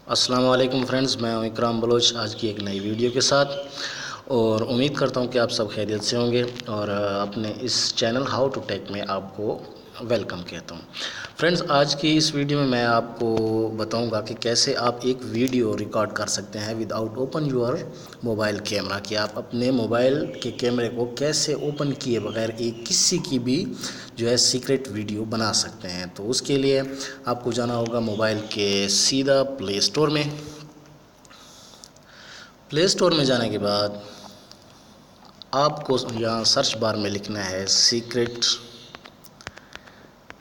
अस्सलाम वालेकुम फ्रेंड्स, मैं हूं इकराम बलोच आज की एक नई वीडियो के साथ। और उम्मीद करता हूं कि आप सब खैरियत से होंगे और अपने इस चैनल हाउ टू टेक में आपको वेलकम कहता हूं। फ्रेंड्स, आज की इस वीडियो में मैं आपको बताऊंगा कि कैसे आप एक वीडियो रिकॉर्ड कर सकते हैं without open your mobile camera. कि आप अपने मोबाइल के कैमरे को कैसे ओपन किए बगैर एक किसी की भी जो है सीक्रेट वीडियो बना सकते हैं। तो उसके लिए आपको जाना होगा मोबाइल के सीधा प्ले स्टोर में। प्ले स्टोर में जाने के बाद आपको यहाँ सर्च बार में लिखना है सीक्रेट।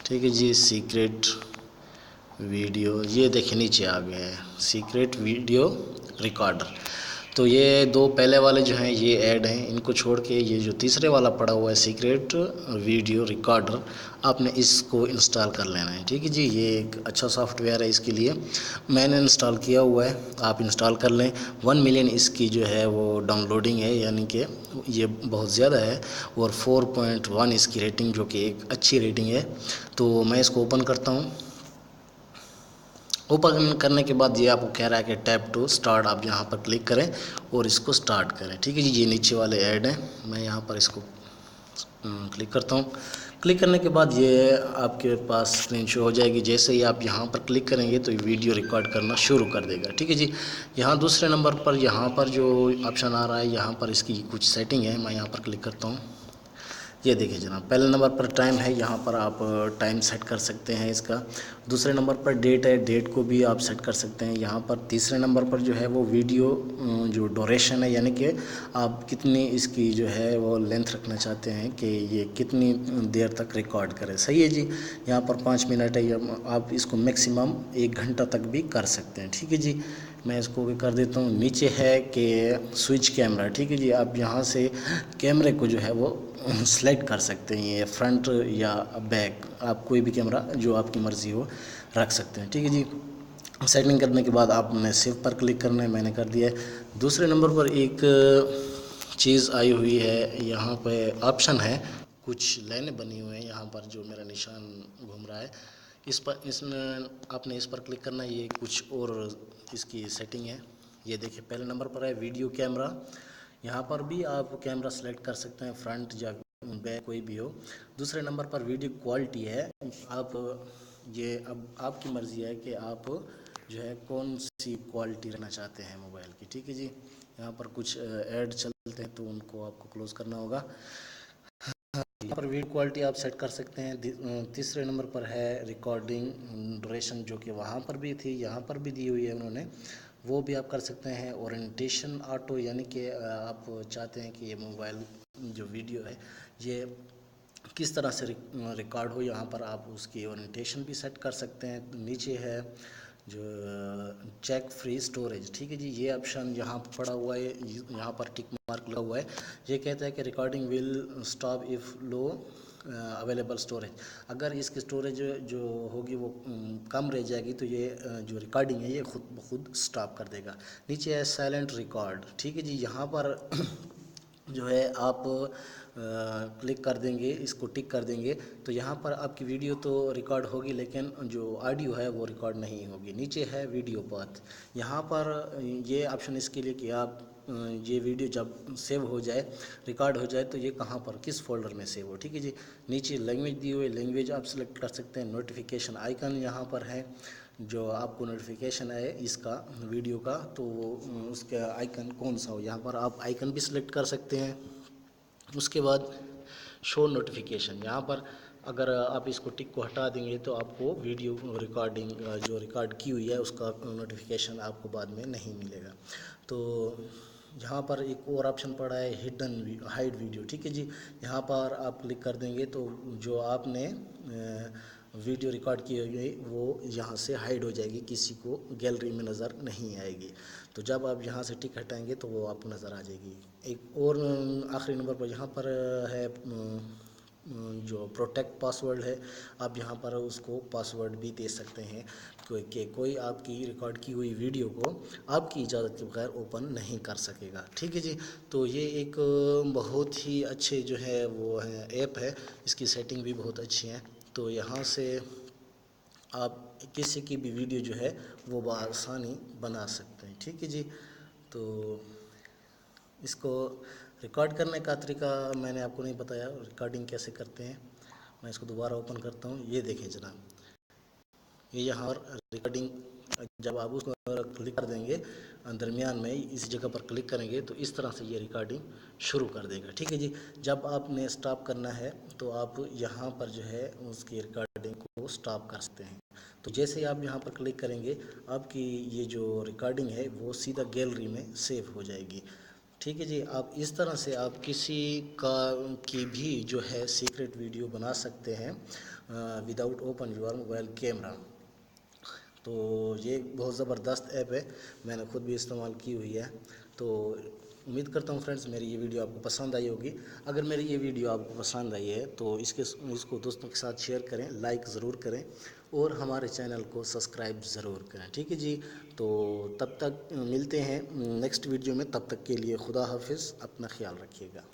ठीक है जी, सीक्रेट वीडियो। ये देखिए नीचे आ गया है सीक्रेट वीडियो रिकॉर्डर। तो ये दो पहले वाले जो हैं ये ऐड हैं, इनको छोड़ के ये जो तीसरे वाला पड़ा हुआ है सीक्रेट वीडियो रिकॉर्डर, आपने इसको इंस्टॉल कर लेना है। ठीक है जी, ये एक अच्छा सॉफ्टवेयर है, इसके लिए मैंने इंस्टॉल किया हुआ है, आप इंस्टॉल कर लें। 1 मिलियन इसकी जो है वो डाउनलोडिंग है, यानी कि ये बहुत ज़्यादा है। और 4.1 इसकी रेटिंग, जो कि एक अच्छी रेटिंग है। तो मैं इसको ओपन करता हूँ। ओपन करने के बाद ये आपको कह रहा है कि टैप टू स्टार्ट, आप यहाँ पर क्लिक करें और इसको स्टार्ट करें। ठीक है जी, ये नीचे वाले ऐड हैं, मैं यहाँ पर इसको क्लिक करता हूँ। क्लिक करने के बाद ये आपके पास स्क्रीन शो हो जाएगी। जैसे ही आप यहाँ पर क्लिक करेंगे तो ये वीडियो रिकॉर्ड करना शुरू कर देगा। ठीक है जी, यहाँ दूसरे नंबर पर यहाँ पर जो ऑप्शन आ रहा है, यहाँ पर इसकी कुछ सेटिंग है, मैं यहाँ पर क्लिक करता हूँ। ये देखिए जनाब, पहले नंबर पर टाइम है, यहाँ पर आप टाइम सेट कर सकते हैं इसका। दूसरे नंबर पर डेट है, डेट को भी आप सेट कर सकते हैं यहाँ पर। तीसरे नंबर पर जो है वो वीडियो जो ड्यूरेशन है, यानी कि आप कितनी इसकी जो है वो लेंथ रखना चाहते हैं कि ये कितनी देर तक रिकॉर्ड करे। सही है जी, यहाँ पर 5 मिनट है, या आप इसको मैक्सिमम 1 घंटा तक भी कर सकते हैं। ठीक है जी, मैं इसको भी कर देता हूँ। नीचे है कि स्विच कैमरा। ठीक है जी, आप यहाँ से कैमरे को जो है वो सेलेक्ट कर सकते हैं, ये फ्रंट या बैक, आप कोई भी कैमरा जो आपकी मर्ज़ी हो रख सकते हैं। ठीक है जी, सेटिंग करने के बाद आपने सेव पर क्लिक करना है, मैंने कर दिया है। दूसरे नंबर पर एक चीज़ आई हुई है, यहाँ पे ऑप्शन है, कुछ लाइनें बनी हुई हैं यहाँ पर, जो मेरा निशान घूम रहा है, इस पर इसमें आपने इस पर क्लिक करना है। ये कुछ और इसकी सेटिंग है। ये देखिए पहले नंबर पर है वीडियो कैमरा, यहाँ पर भी आप कैमरा सेलेक्ट कर सकते हैं, फ्रंट या बैक कोई भी हो। दूसरे नंबर पर वीडियो क्वालिटी है, आप ये अब आपकी मर्ज़ी है कि आप जो है कौन सी क्वालिटी रखना चाहते हैं मोबाइल की। ठीक है जी, यहाँ पर कुछ ऐड चलते हैं तो उनको आपको क्लोज़ करना होगा। यहाँ पर वीडियो क्वालिटी आप सेट कर सकते हैं। तीसरे नंबर पर है रिकॉर्डिंग ड्यूरेशन, जो कि वहाँ पर भी थी, यहाँ पर भी दी हुई है उन्होंने, वो भी आप कर सकते हैं। ओरिएंटेशन ऑटो, यानी कि आप चाहते हैं कि ये मोबाइल जो वीडियो है ये किस तरह से रिकॉर्ड हो, यहाँ पर आप उसकी ओरिएंटेशन भी सेट कर सकते हैं। नीचे है जो चेक फ्री स्टोरेज। ठीक है जी, ये ऑप्शन यहाँ पर पड़ा हुआ है, यहाँ पर टिक मार्क लगा हुआ है। ये कहता है कि recording will stop if low available storage. अगर इसकी स्टोरेज जो होगी वो कम रह जाएगी तो ये जो रिकॉर्डिंग है ये खुद ब खुद स्टॉप कर देगा। नीचे है साइलेंट रिकॉर्ड। ठीक है जी, यहाँ पर जो है आप क्लिक कर देंगे, इसको टिक कर देंगे तो यहाँ पर आपकी वीडियो तो रिकॉर्ड होगी, लेकिन जो ऑडियो है वो रिकॉर्ड नहीं होगी। नीचे है वीडियो पाथ, यहाँ पर ये ऑप्शन इसके लिए कि आप ये वीडियो जब सेव हो जाए, रिकॉर्ड हो जाए, तो ये कहाँ पर किस फोल्डर में सेव हो। ठीक है जी, नीचे लैंग्वेज दी हुई, लैंग्वेज आप सेलेक्ट कर सकते हैं। नोटिफिकेशन आइकन यहाँ पर है, जो आपको नोटिफिकेशन है इसका वीडियो का, तो उसका आइकन कौन सा हो, यहाँ पर आप आइकन भी सिलेक्ट कर सकते हैं। उसके बाद शो नोटिफिकेशन, यहाँ पर अगर आप इसको टिक को हटा देंगे तो आपको वीडियो रिकॉर्डिंग जो रिकॉर्ड की हुई है उसका नोटिफिकेशन आपको बाद में नहीं मिलेगा। तो यहाँ पर एक और ऑप्शन पड़ा है हिडन हाइड वीडियो। ठीक है जी, यहाँ पर आप क्लिक कर देंगे तो जो आपने वीडियो रिकॉर्ड की हुई वो यहाँ से हाइड हो जाएगी, किसी को गैलरी में नज़र नहीं आएगी। तो जब आप यहाँ से टिक हटाएंगे तो वो आपको नज़र आ जाएगी। एक और आखिरी नंबर पर यहाँ पर है जो प्रोटेक्ट पासवर्ड है, आप यहाँ पर उसको पासवर्ड भी दे सकते हैं कि कोई आपकी रिकॉर्ड की हुई वीडियो को आपकी इजाज़त के बगैर ओपन नहीं कर सकेगा। ठीक है जी, तो ये एक बहुत ही अच्छे जो है वो है ऐप है, इसकी सेटिंग भी बहुत अच्छी है। तो यहाँ से आप किसी की भी वीडियो जो है वो बआसानी बना सकते हैं। ठीक है जी। तो इसको रिकॉर्ड करने का तरीका मैंने आपको नहीं बताया, रिकॉर्डिंग कैसे करते हैं। मैं इसको दोबारा ओपन करता हूँ। ये देखिए जनाब, ये यहाँ पर रिकॉर्डिंग, जब आप उसको क्लिक कर देंगे दरमियान में इस जगह पर क्लिक करेंगे तो इस तरह से ये रिकॉर्डिंग शुरू कर देगा। ठीक है जी। जब आपने स्टॉप करना है तो आप यहाँ पर जो है उसकी रिकॉर्डिंग को स्टॉप कर सकते हैं। तो जैसे ही आप यहाँ पर क्लिक करेंगे आपकी ये जो रिकॉर्डिंग है वो सीधा गैलरी में सेव हो जाएगी। ठीक है जी। आप इस तरह से आप किसी का की भी जो है सीक्रेट वीडियो बना सकते हैं without open your mobile camera. तो ये बहुत ज़बरदस्त ऐप है, मैंने ख़ुद भी इस्तेमाल की हुई है। तो उम्मीद करता हूँ फ्रेंड्स मेरी ये वीडियो आपको पसंद आई होगी। अगर मेरी ये वीडियो आपको पसंद आई है तो इसको दोस्तों के साथ शेयर करें, लाइक ज़रूर करें और हमारे चैनल को सब्सक्राइब ज़रूर करें। ठीक है जी। तो तब तक मिलते हैं नेक्स्ट वीडियो में, तब तक के लिए खुदा हाफिज़, अपना ख्याल रखिएगा।